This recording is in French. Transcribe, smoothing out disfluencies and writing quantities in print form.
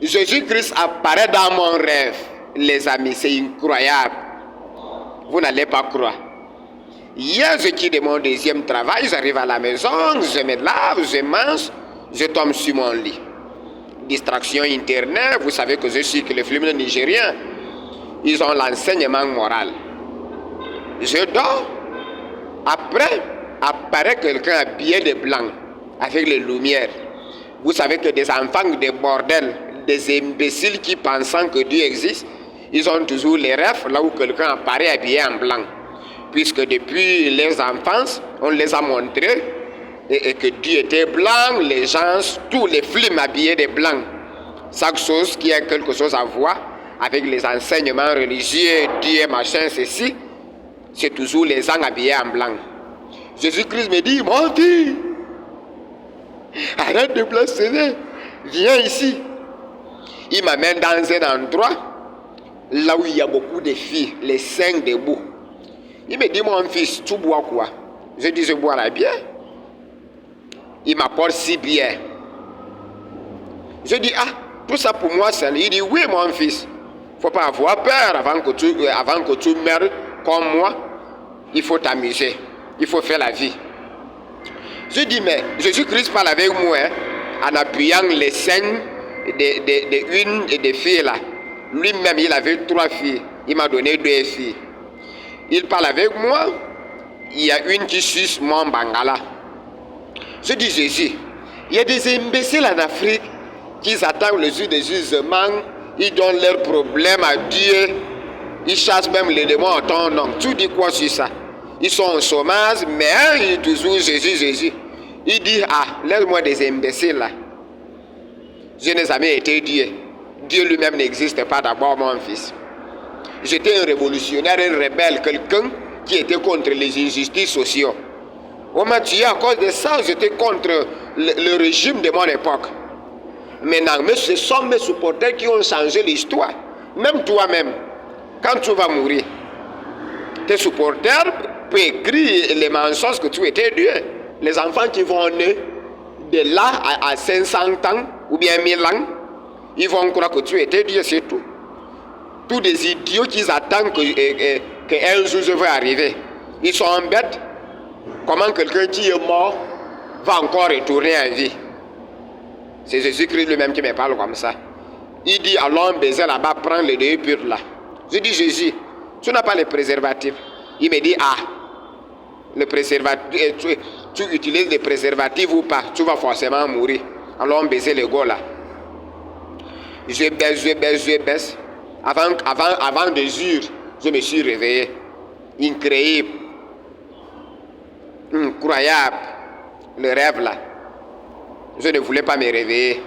Jésus-Christ apparaît dans mon rêve. Les amis, c'est incroyable. Vous n'allez pas croire. Hier, je quitte mon deuxième travail, j'arrive à la maison, je me lave, je mange, je tombe sur mon lit. Distraction internet, vous savez que je suis que les films nigériens, ils ont l'enseignement moral. Je dors, après, apparaît quelqu'un habillé de blanc, avec les lumières. Vous savez que des enfants des bordels, des imbéciles qui pensent que Dieu existe, ils ont toujours les rêves là où quelqu'un apparaît habillé en blanc. Puisque depuis les enfances, on les a montrés et que Dieu était blanc, les gens, tous les films habillés de blanc. Chaque chose qui a quelque chose à voir avec les enseignements religieux, Dieu, machin, ceci, c'est toujours les gens habillés en blanc. Jésus-Christ me dit, mon Dieu, arrête de blasphémer, viens ici. Il m'amène dans un endroit là où il y a beaucoup de filles, les 5 debout. Il me dit, mon fils, tu bois quoi? Je dis, je bois la bière. Il m'apporte 6 bières. Je dis, ah, tout ça pour moi seul. Il dit, oui, mon fils. Il ne faut pas avoir peur avant que tu meurs comme moi. Il faut t'amuser. Il faut faire la vie. Je dis, mais Jésus-Christ parle avec moi en appuyant les scènes de une et des filles là. Lui-même, il avait 3 filles. Il m'a donné 2 filles. Il parle avec moi. Il y a une qui suce mon bangala. Je dis, Jésus, il y a des imbéciles en Afrique qui attendent le jour des jugements. Ils donnent leurs problèmes à Dieu. Ils chassent même les démons en ton nom. Tu dis quoi sur ça? Ils sont au chômage, mais il dit toujours Jésus, Jésus. Il dit, ah, laisse-moi des imbéciles là. Je n'ai jamais été Dieu. Dieu lui-même n'existe pas d'abord, mon fils. J'étais un révolutionnaire, un rebelle, quelqu'un qui était contre les injustices sociales. On m'a tué à cause de ça, j'étais contre le régime de mon époque. Maintenant, mais ce sont mes supporters qui ont changé l'histoire. Même toi-même, quand tu vas mourir, tes supporters peuvent écrire les mensonges que tu étais Dieu. Les enfants qui vont naître de là à 500 ans ou bien 1000 ans, ils vont croire que tu étais Dieu, c'est tout. Tous des idiots qui attendent qu'un jour je vais arriver. Ils sont bêtes. Comment quelqu'un qui est mort va encore retourner en vie? C'est Jésus-Christ lui-même qui me parle comme ça. Il dit, allons baiser là-bas, prends les 2 purs là. Je dis, Jésus, tu n'as pas les préservatifs. Il me dit, ah, le préservatif, tu utilises les préservatifs ou pas, tu vas forcément mourir. Allons baiser les gars là. Je baisse. Avant 2 jours, je me suis réveillé. Incroyable. Incroyable. Le rêve là. Je ne voulais pas me réveiller.